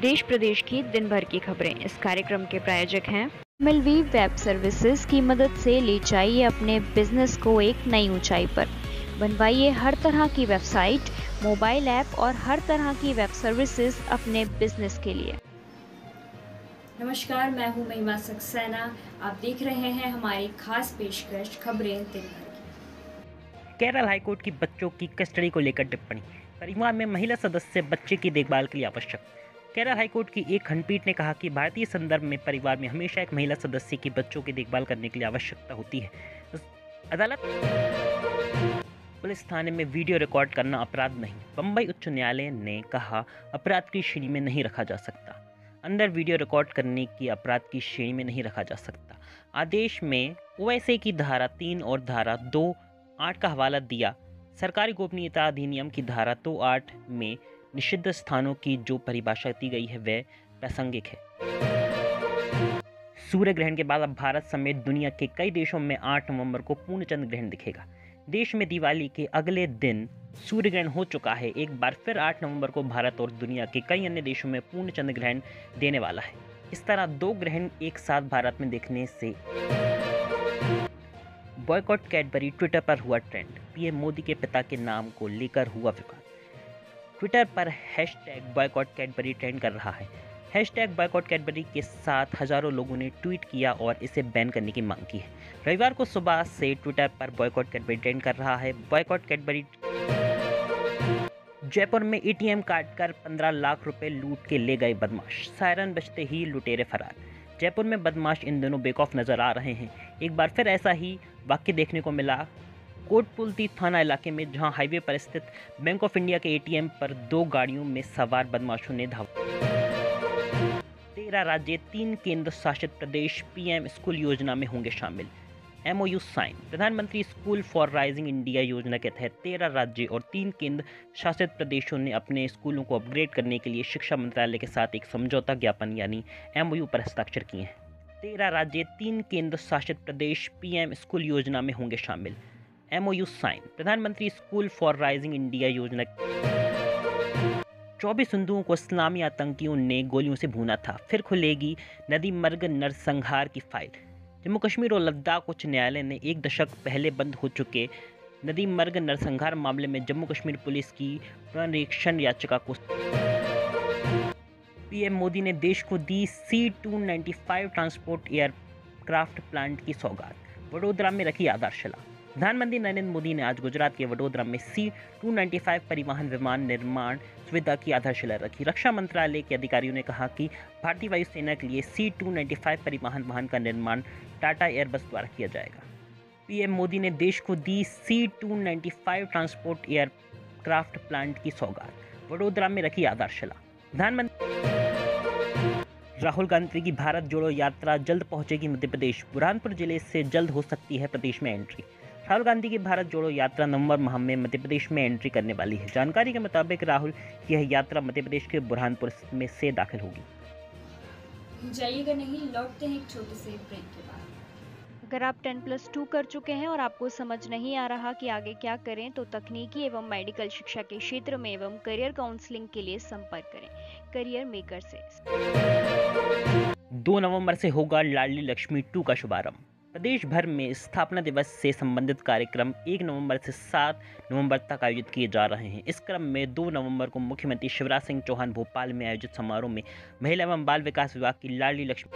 देश प्रदेश की दिन भर की खबरें। इस कार्यक्रम के प्रायोजक हैं मिलवी वेब सर्विसेज की मदद से ले जाइए अपने बिजनेस को एक नई ऊंचाई पर। बनवाइए हर तरह की वेबसाइट, मोबाइल ऐप और हर तरह की वेब सर्विसेज अपने बिजनेस के लिए। नमस्कार, मैं हूं महिमा सक्सेना। आप देख रहे हैं हमारी खास पेशकश खबरें दिन भर की। केरल हाईकोर्ट की बच्चों की कस्टडी को लेकर टिप्पणी। परिवार में महिला सदस्य बच्चे की देखभाल के लिए आवश्यक। केरल हाईकोर्ट की एक खंडपीठ ने कहा कि भारतीय संदर्भ में परिवार में हमेशा एक महिला सदस्य की बच्चों की देखभाल करने के लिए आवश्यकता होती है। अदालत पुलिस थाने में वीडियो रिकॉर्ड करना अपराध नहीं। बम्बई उच्च न्यायालय ने कहा अपराध की श्रेणी में नहीं रखा जा सकता। अंदर वीडियो रिकॉर्ड करने की अपराध की श्रेणी में नहीं रखा जा सकता। आदेश में ओएसए की धारा 3 और धारा 2(8) का हवाला दिया। सरकारी गोपनीयता अधिनियम की धारा 2(8) में निषिद्ध स्थानों की जो परिभाषा दी गई है वह प्रासंगिक है। सूर्य ग्रहण के बाद अब भारत समेत दुनिया के कई देशों में 8 नवंबर को पूर्ण चंद्र ग्रहण दिखेगा। देश में दिवाली के अगले दिन सूर्य ग्रहण हो चुका है। एक बार फिर 8 नवंबर को भारत और दुनिया के कई अन्य देशों में पूर्ण चंद्र ग्रहण देने वाला है। इस तरह 2 ग्रहण एक साथ भारत में देखने से बॉयकॉट कैडबरी ट्विटर पर हुआ ट्रेंड। पीएम मोदी के पिता के नाम को लेकर हुआ विवाद। ट्विटर पर #बॉयकॉट कैडबरी ट्रेंड कर रहा है। #बॉयकॉट कैडबरी के साथ हजारों लोगों ने ट्वीट किया और इसे बैन करने की मांग की है। रविवार को सुबह से ट्विटर पर बॉयकॉट कैडबरी ट्रेंड कर रहा है। Boycott Cadbury. जयपुर में एटीएम काटकर 15 लाख रुपए लूट के ले गए बदमाश। सायरन बजते ही लुटेरे फरार। जयपुर में बदमाश इन दिनों बेखौफ नजर आ रहे हैं। एक बार फिर ऐसा ही वाक्य देखने को मिला कोटपुलती थाना इलाके में, जहां हाईवे पर स्थित बैंक ऑफ इंडिया के एटीएम पर 2 गाड़ियों में सवार बदमाशों ने धावा। 13 राज्य 3 केंद्र शासित प्रदेश पीएम स्कूल योजना में होंगे शामिल। MOU sign. प्रधानमंत्री स्कूल फॉर राइजिंग इंडिया योजना के तहत 13 राज्य और 3 केंद्र शासित प्रदेशों ने अपने स्कूलों को अपग्रेड करने के लिए शिक्षा मंत्रालय के साथ एक समझौता ज्ञापन यानी MOU पर हस्ताक्षर किए हैं। 13 राज्य 3 केंद्र शासित प्रदेश पीएम स्कूल योजना में होंगे शामिल। MOU sign. प्रधानमंत्री स्कूल फॉर राइजिंग इंडिया योजना। 24 हिंदुओं को इस्लामी आतंकियों ने गोलियों से भूना था, फिर खुलेगी नदी मर्ग नरसंहार की फाइल। जम्मू कश्मीर और लद्दाख उच्च न्यायालय ने 1 दशक पहले बंद हो चुके नदी मर्ग नरसंहार मामले में जम्मू कश्मीर पुलिस की पुनरीक्षण याचिका को। पीएम मोदी ने देश को दी C-295 ट्रांसपोर्ट एयरक्राफ्ट प्लांट की सौगात। वडोदरा में रखी आधारशिला। प्रधानमंत्री नरेंद्र मोदी ने आज गुजरात के वडोदरा में C-295 परिवहन विमान निर्माण सुविधा की आधारशिला रखी। रक्षा मंत्रालय के अधिकारियों ने कहा कि भारतीय वायुसेना के लिए C-295 परिवहन वाहन का निर्माण टाटा एयरबस द्वारा किया जाएगा। पीएम मोदी ने देश को दी C-295 ट्रांसपोर्ट एयरक्राफ्ट प्लांट की सौगात। वडोदरा में रखी आधारशिला। प्रधानमंत्री राहुल गांधी की भारत जोड़ो यात्रा जल्द पहुंचेगी मध्य प्रदेश। बुरहानपुर जिले से जल्द हो सकती है प्रदेश में एंट्री। राहुल गांधी की भारत जोड़ो यात्रा नवंबर माह में मध्य प्रदेश में एंट्री करने वाली है। जानकारी के मुताबिक राहुल की यह यात्रा मध्य प्रदेश के बुरहानपुर में से दाखिल होगी। जाइएगा नहीं, लौटते हैं एक छोटे से ब्रेक के बाद। अगर आप 10+2 कर चुके हैं और आपको समझ नहीं आ रहा कि आगे क्या करें, तो तकनीकी एवं मेडिकल शिक्षा के क्षेत्र में एवं करियर काउंसलिंग के लिए संपर्क करें करियर मेकर से। 2 नवंबर से होगा लाडली लक्ष्मी 2 का शुभारंभ। प्रदेश भर में स्थापना दिवस से संबंधित कार्यक्रम 1 नवंबर से 7 नवंबर तक आयोजित किए जा रहे हैं। इस क्रम में 2 नवंबर को मुख्यमंत्री शिवराज सिंह चौहान भोपाल में आयोजित समारोह में महिला एवं बाल विकास विभाग की लाडली लक्ष्मी।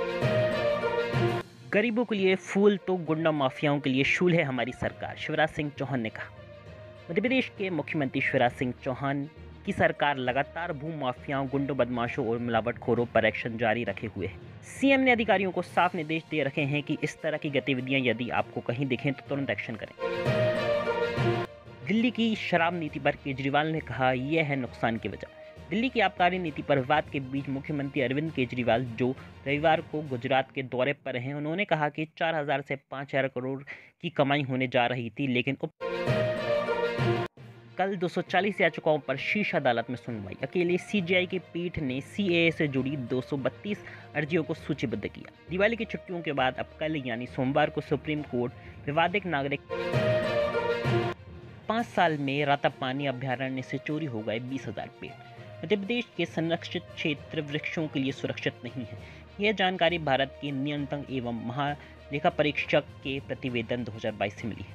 गरीबों के लिए फूल तो गुंडा माफियाओं के लिए शूल है हमारी सरकार, शिवराज सिंह चौहान ने कहा। मध्य प्रदेश के मुख्यमंत्री शिवराज सिंह चौहान की सरकार लगातार भू माफियाओं, गुंडों, बदमाशों और मिलावटखोरों पर एक्शन जारी रखे हुए है। सीएम ने अधिकारियों को साफ निर्देश दे रखे हैं कि इस तरह की गतिविधियां यदि आपको कहीं दिखें तो तुरंत एक्शन करें। दिल्ली की शराब नीति पर केजरीवाल ने कहा यह है नुकसान की वजह। दिल्ली की आबकारी नीति पर विवाद के बीच मुख्यमंत्री अरविंद केजरीवाल जो रविवार को गुजरात के दौरे पर हैं, उन्होंने कहा कि 4000 से 5000 करोड़ की कमाई होने जा रही थी, लेकिन कल 240 याचिकाओं पर शीर्ष अदालत में सुनवाई। अकेले सीजेआई की पीठ ने सीएए से जुड़ी 232 अर्जियों को सूचीबद्ध किया। दिवाली की छुट्टियों के बाद अब कल यानी सोमवार को सुप्रीम कोर्ट विवादित नागरिक 5 साल में रातापानी अभ्यारण्य से चोरी हो गए 20,000 पेड़। मध्य प्रदेश के संरक्षित क्षेत्र वृक्षों के लिए सुरक्षित नहीं है। यह जानकारी भारत के नियंत्रक एवं महालेखा परीक्षक के प्रतिवेदन 2022 से मिली है।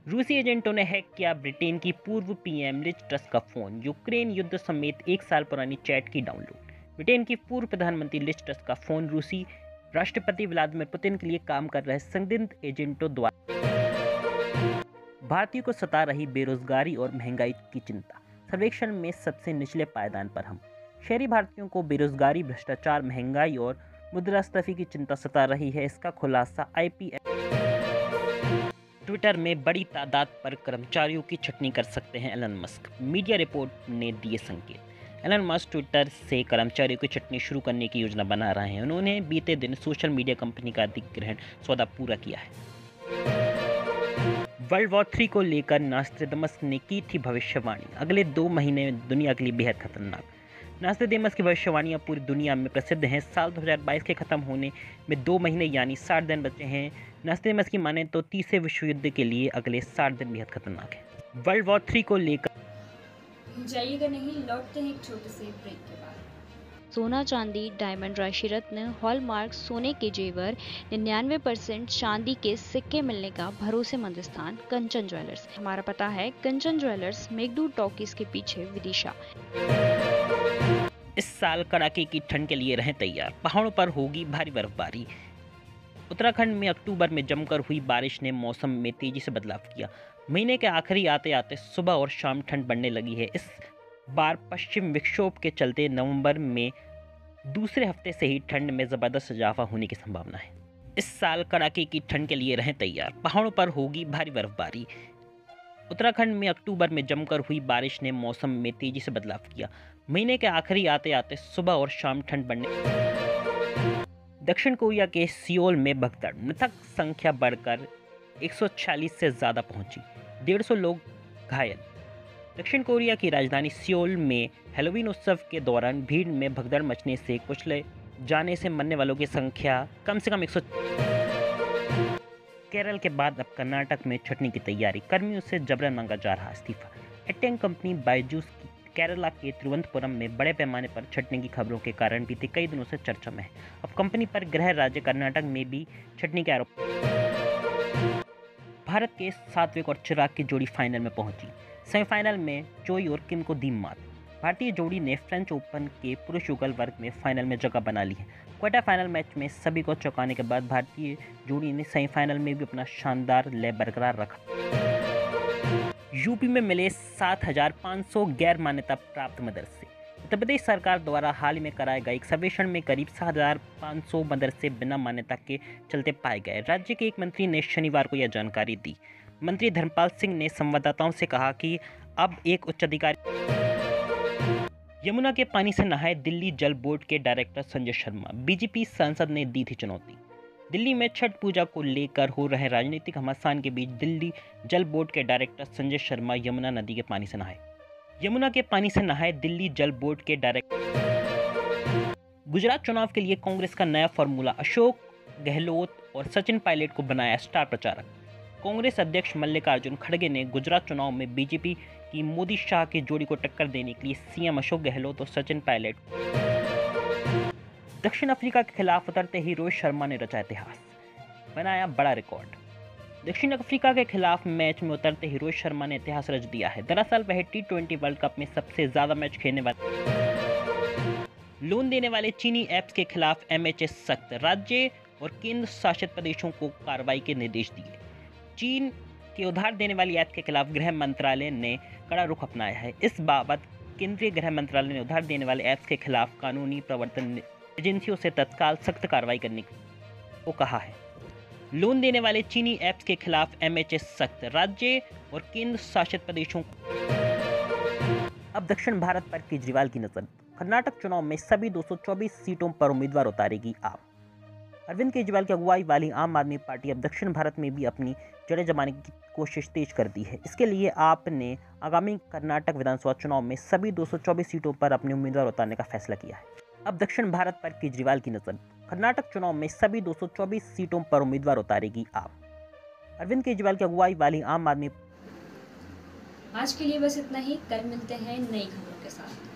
रूसी एजेंटों ने हैक किया ब्रिटेन की पूर्व पीएम लिज ट्रस का फोन, यूक्रेन युद्ध समेत 1 साल पुरानी चैट की डाउनलोड। ब्रिटेन की पूर्व प्रधानमंत्री लिज ट्रस का फोन रूसी राष्ट्रपति व्लादिमीर पुतिन के लिए काम कर रहे संदिग्ध एजेंटों द्वारा। भारतीयों को सता रही बेरोजगारी और महंगाई की चिंता, सर्वेक्षण में सबसे निचले पायदान पर हम। शहरी भारतीयों को बेरोजगारी, भ्रष्टाचार, महंगाई और मुद्रास्फीति की चिंता सता रही है। इसका खुलासा IPF। ट्विटर में बड़ी तादाद पर कर्मचारियों की छटनी कर सकते हैं एलन मस्क, मीडिया रिपोर्ट ने दिए संकेत। एलन मस्क ट्विटर से कर्मचारियों की छटनी शुरू करने की योजना बना रहे हैं। उन्होंने बीते दिन सोशल मीडिया कंपनी का अधिग्रहण सौदा पूरा किया है। वर्ल्ड वॉर 3 को लेकर नास्ट्रेडमस ने की थी भविष्यवाणी, अगले 2 महीने दुनिया के लिए बेहद खतरनाक। नास्ट्रेडमस की भविष्यवाणियां पूरी दुनिया में प्रसिद्ध हैं। साल 2022 के खत्म होने में 2 महीने यानी 60 दिन बचे हैं। नास्ट्रेडमस की माने तो तीसरे विश्व युद्ध के लिए अगले 60 दिन बेहद खतरनाक है। वर्ल्ड वॉर 3 को लेकर जाइएगा नहीं, लौटते हैं एक छोटे से ब्रेक के बाद। सोना, चांदी, डायमंड, राशि रत्न, हॉलमार्क, सोने के जेवर, 99% चांदी के सिक्के मिलने का भरोसेमंद स्थान कंचन ज्वेलर्स। हमारा पता है कंचन ज्वेलर्स, मेघदूत टॉकीज के पीछे, विदिशा। इस साल कड़ाके की ठंड के लिए रहें तैयार, पहाड़ों पर होगी भारी बर्फबारी। उत्तराखंड में अक्टूबर में जमकर हुई बारिश ने मौसम में तेजी से बदलाव किया। महीने के आखिरी आते आते सुबह और शाम ठंड बढ़ने लगी है। इस बार पश्चिम विक्षोभ के चलते नवंबर में दूसरे हफ्ते से ही ठंड में जबरदस्त इजाफा होने की संभावना है। इस साल कड़ाके की ठंड के लिए रहें तैयार, पहाड़ों पर होगी भारी बर्फबारी। उत्तराखंड में अक्टूबर में जमकर हुई बारिश ने मौसम में तेजी से बदलाव किया। महीने के आखिरी आते आते सुबह और शाम ठंड बढ़ने। दक्षिण कोरिया के सियोल में भगदड़, मृतक संख्या बढ़कर 146 से ज्यादा पहुंची, 150 लोग घायल। दक्षिण कोरिया की राजधानी सियोल में हैलोवीन उत्सव के दौरान भीड़ में भगदड़ मचने से कुचले जाने से मरने वालों की संख्या कम से कम 100। केरल के बाद अब कर्नाटक में छटनी की तैयारी, कर्मियों से जबरन मांगा जा रहा इस्तीफा। एडटेक कंपनी बायजूस की केरला के तिरुवनंतपुरम में बड़े पैमाने पर छटनी की खबरों के कारण बीते कई दिनों से चर्चा में है। अब कंपनी पर गृह राज्य कर्नाटक में भी छटनी के आरोप। भारत के सात्विक और चिराग की जोड़ी फाइनल में पहुंची। सेमीफाइनल में चोई और किम को दी मात। भारतीय जोड़ी ने फ्रेंच ओपन के पुरुष युगल वर्ग में फाइनल में जगह बना ली है। क्वार्टर फाइनल मैच में सभी को चौंकाने के बाद भारतीय जोड़ी ने सेमीफाइनल में भी अपना शानदार लय बरकरार रखा। यूपी में मिले 7,500 गैर मान्यता प्राप्त मदरसे। उत्तर प्रदेश सरकार द्वारा हाल ही में कराए गए एक सर्वेक्षण में करीब 7,500 मदरसे बिना मान्यता के चलते पाए गए। राज्य के एक मंत्री ने शनिवार को यह जानकारी दी। मंत्री धर्मपाल सिंह ने संवाददाताओं से कहा कि अब एक उच्च अधिकारी। यमुना के पानी से नहाए दिल्ली जल बोर्ड के डायरेक्टर संजय शर्मा। बीजेपी सांसद ने दी थी चुनौती। दिल्ली में छठ पूजा को लेकर हो रहे राजनीतिक घमासान के बीच दिल्ली जल बोर्ड के डायरेक्टर संजय शर्मा यमुना नदी के पानी से नहाए। यमुना के पानी से नहाए दिल्ली जल बोर्ड के डायरेक्टर। गुजरात चुनाव के लिए कांग्रेस का नया फॉर्मूला, अशोक गहलोत और सचिन पायलट को बनाया स्टार प्रचारक। कांग्रेस अध्यक्ष मल्लिकार्जुन खड़गे ने गुजरात चुनाव में बीजेपी की मोदी शाह की जोड़ी को टक्कर देने के लिए सीएम अशोक गहलोत और सचिन पायलट। दक्षिण अफ्रीका के खिलाफ उतरते ही रोहित शर्मा ने रचा इतिहास, बनाया बड़ा रिकॉर्ड। दक्षिण अफ्रीका के खिलाफ मैच में उतरते ही रोहित शर्मा ने इतिहास रच दिया है। दरअसल वह T20 वर्ल्ड कप में सबसे ज्यादा मैच खेलने वाले। लोन देने वाले चीनी ऐप्स के खिलाफ MHA सख्त, राज्य और केंद्र शासित प्रदेशों को कार्रवाई के निर्देश दिए। चीन के उधार देने वाली ऐप के खिलाफ गृह मंत्रालय ने कड़ा रुख अपनाया है। इस बाबत केंद्रीय गृह मंत्रालय ने उधार देने वाले ऐप्स के खिलाफ कानूनी प्रवर्तन एजेंसियों से तत्काल सख्त कार्रवाई करने को कहा है। लोन देने वाले चीनी ऐप्स के खिलाफ MHA सख्त, राज्य और केंद्र शासित प्रदेशों को। अब दक्षिण भारत पर केजरीवाल की नजर। कर्नाटक चुनाव में सभी 224 सीटों पर उम्मीदवार उतारेगी आप। अरविंद केजरीवाल की अगुवाई वाली आम आदमी पार्टी अब दक्षिण भारत में भी अपनी जड़ें जमाने की कोशिश तेज कर दी है। इसके लिए आपने आगामी कर्नाटक विधानसभा चुनाव में सभी 224 सीटों पर अपने उम्मीदवार उतारने का फैसला किया है। अब दक्षिण भारत पर केजरीवाल की नजर। कर्नाटक चुनाव में सभी 224 सीटों पर उम्मीदवार उतारेगी आप। अरविंद केजरीवाल की अगुवाई वाली आम आदमी आज के लिए बस इतना ही, कल मिलते हैं नई खबरों के साथ।